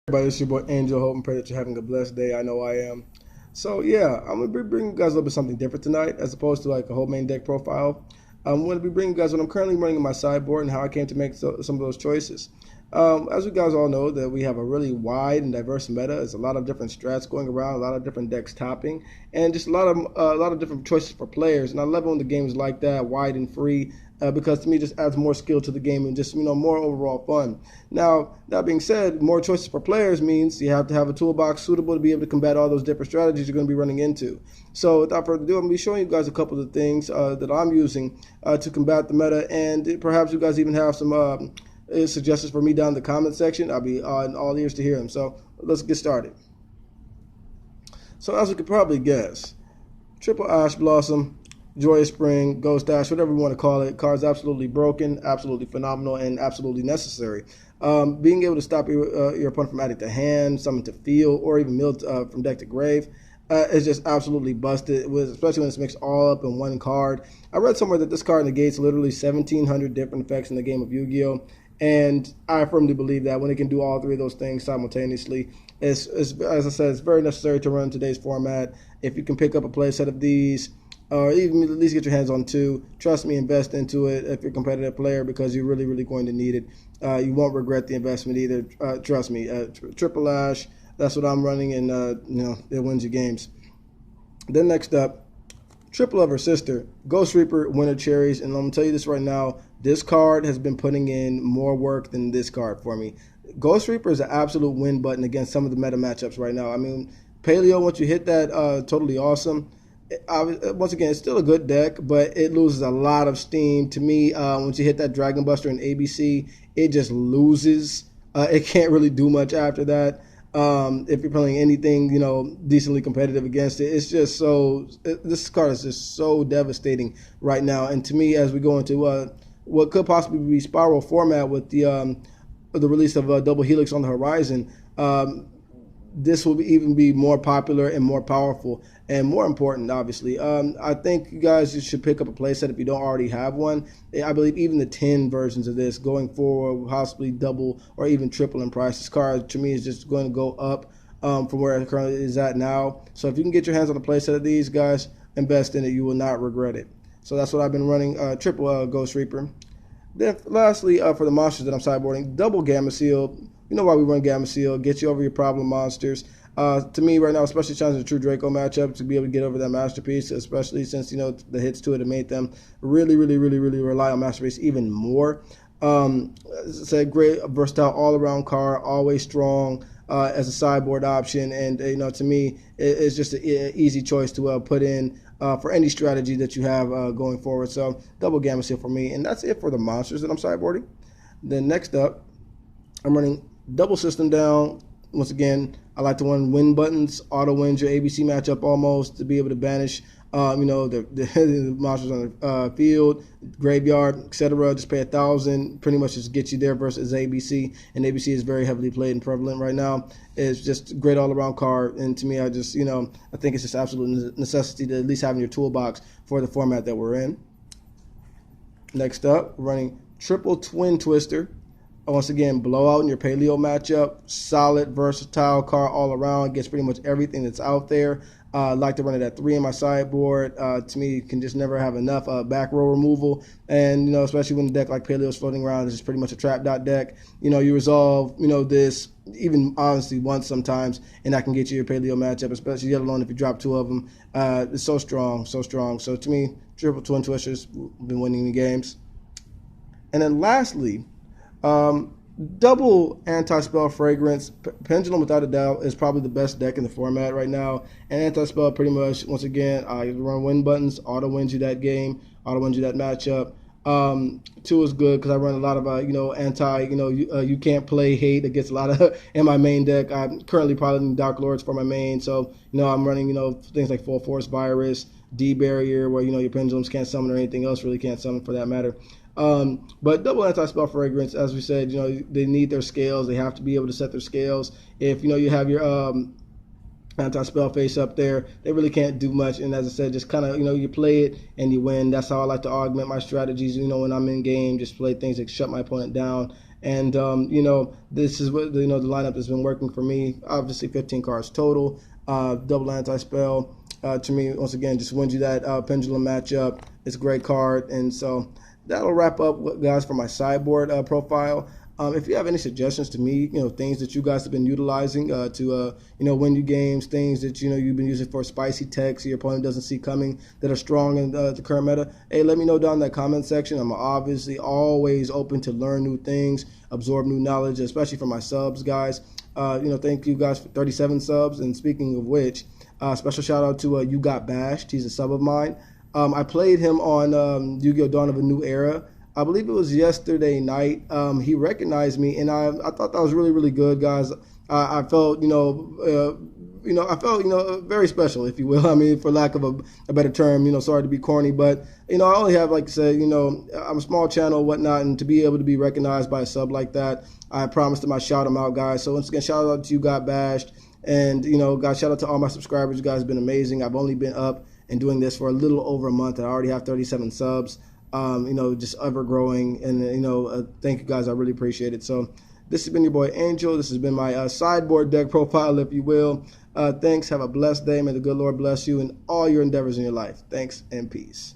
Everybody, it's your boy Angel. Hope and pray that you're having a blessed day. I know I am. So yeah, I'm gonna be bringing you guys a little bit something different tonight, as opposed to like a whole main deck profile. I'm going to be bringing you guys what I'm currently running in my sideboard and how I came to make some of those choices. As you guys all know, that we have a really wide and diverse meta. There's a lot of different strats going around, a lot of different decks topping, and just a lot of different choices for players. And I love when the games like that, wide and free, because to me it just adds more skill to the game and just more overall fun. Now that being said, more choices for players means you have to have a toolbox suitable to be able to combat all those different strategies you're going to be running into. So without further ado, I'm going to be showing you guys a couple of things that I'm using to combat the meta, and perhaps you guys even have some suggestions for me down in the comment section. I'll be on all ears to hear them. So let's get started. So as you could probably guess, Triple Ash Blossom, Joyous Spring, Ghost Ash, whatever you want to call it, card's absolutely broken, absolutely phenomenal, and absolutely necessary. Being able to stop your opponent from adding to hand, summon to field, or even mill from deck to grave is just absolutely busted, especially when it's mixed all up in one card. I read somewhere that this card negates literally 1,700 different effects in the game of Yu-Gi-Oh! And I firmly believe that when it can do all three of those things simultaneously, it's, as I said, it's very necessary to run today's format. If you can pick up a play set of these, or even at least get your hands on two, trust me, invest into it if you're a competitive player, because you're really, really going to need it. You won't regret the investment either. Trust me. Triple Ash, that's what I'm running, and it wins you games. Then next up, Triple Lover Sister, Ghost Reaper, Winter Cherries, and I'm going to tell you this right now, this card has been putting in more work than this card for me. Ghost Reaper is an absolute win button against some of the meta matchups right now. I mean, Paleo, once you hit that, totally awesome. Once again, it's still a good deck, but it loses a lot of steam. To me, once you hit that Dragon Buster and ABC, it just loses. It can't really do much after that. If you're playing anything, decently competitive against it, it's just this card is just so devastating right now. And to me, as we go into what could possibly be Spiral format with the release of Double Helix on the horizon, this will even be more popular and more powerful and more important, obviously. I think you guys should pick up a playset if you don't already have one. I believe even the 10 versions of this going forward will possibly double or even triple in price. This card, to me, is just going to go up from where it currently is at now. So if you can get your hands on a playset of these, guys, invest in it. You will not regret it. So that's what I've been running, Triple Ghost Reaper. Then lastly, for the monsters that I'm sideboarding, double Gamma Seal. You know why we run Gamma Seal, get you over your problem monsters. To me right now, especially challenging the True Draco matchup to be able to get over that Masterpiece, especially since, the hits to it have made them really, really, really, really rely on Masterpiece even more. As I said, great, versatile all-around card, always strong as a sideboard option. And, to me, it's just an easy choice to put in for any strategy that you have going forward. So double Gamma Seal for me. And that's it for the monsters that I'm sideboarding. Then next up, I'm running double System Down. Once again, I like to run win buttons, auto wins your ABC matchup almost, to be able to banish the monsters on the field, graveyard, etc. Just pay 1,000, pretty much just get you there versus ABC. And ABC is very heavily played and prevalent right now. It's just a great all-around card, and to me, I just I think it's just absolute necessity to at least have in your toolbox for the format that we're in. Next up, running triple Twin Twister. Once again, blowout in your Paleo matchup. Solid, versatile card all around. Gets pretty much everything that's out there. I like to run it at 3 in my sideboard. To me, you can just never have enough back row removal. And, especially when the deck like Paleo is floating around, it's just pretty much a trap dot deck. You resolve, this even honestly once sometimes, and that can get you your Paleo matchup, especially let alone if you drop 2 of them. It's so strong, so strong. So to me, triple Twin Twisters been winning the games. And then lastly, double Anti-Spell Fragrance. Pendulum, without a doubt, is probably the best deck in the format right now. And Anti-Spell, pretty much, once again, you run win buttons, auto wins you that game, auto wins you that matchup. 2 is good because I run a lot of you can't play hate that gets a lot of in my main deck. I'm currently piloting Dark Lords for my main, so I'm running things like Full Force Virus, D Barrier, where your pendulums can't summon or anything else really can't summon for that matter. But double Anti-Spell Fragrance, as we said, they need their scales. They have to be able to set their scales. If you have your anti-spell face up there, they really can't do much. And as I said, just kind of, you play it and you win. That's how I like to augment my strategies, when I'm in game, just play things that shut my opponent down And this is what the lineup has been working for me. Obviously, 15 cards total, double anti-spell. To me, once again, just wins you that pendulum matchup. It's a great card, and so that'll wrap up, guys, for my sideboard profile. If you have any suggestions to me, things that you guys have been utilizing to win you games, things that you've been using for spicy techs your opponent doesn't see coming that are strong in the current meta, hey, let me know down in that comment section. I'm obviously always open to learn new things, absorb new knowledge, especially for my subs, guys. Thank you guys for 37 subs. And speaking of which, special shout out to You Got Bashed. He's a sub of mine. I played him on Yu-Gi-Oh! Dawn of a New Era. I believe it was yesterday night. He recognized me, and I thought that was really, really good, guys. I felt, I felt, very special, if you will. I mean, for lack of a better term, sorry to be corny, but, I only have, like I said, I'm a small channel, whatnot, and to be able to be recognized by a sub like that, I promised him I'd shout him out, guys. So once again, shout out to You Got Bashed, and, guys, shout out to all my subscribers. You guys have been amazing. I've only been up and doing this for a little over a month. I already have 37 subs. Just ever growing, and thank you guys. I really appreciate it. So this has been your boy Angel. This has been my sideboard deck profile, if you will. Thanks. Have a blessed day. May the good Lord bless you in all your endeavors in your life. Thanks and peace.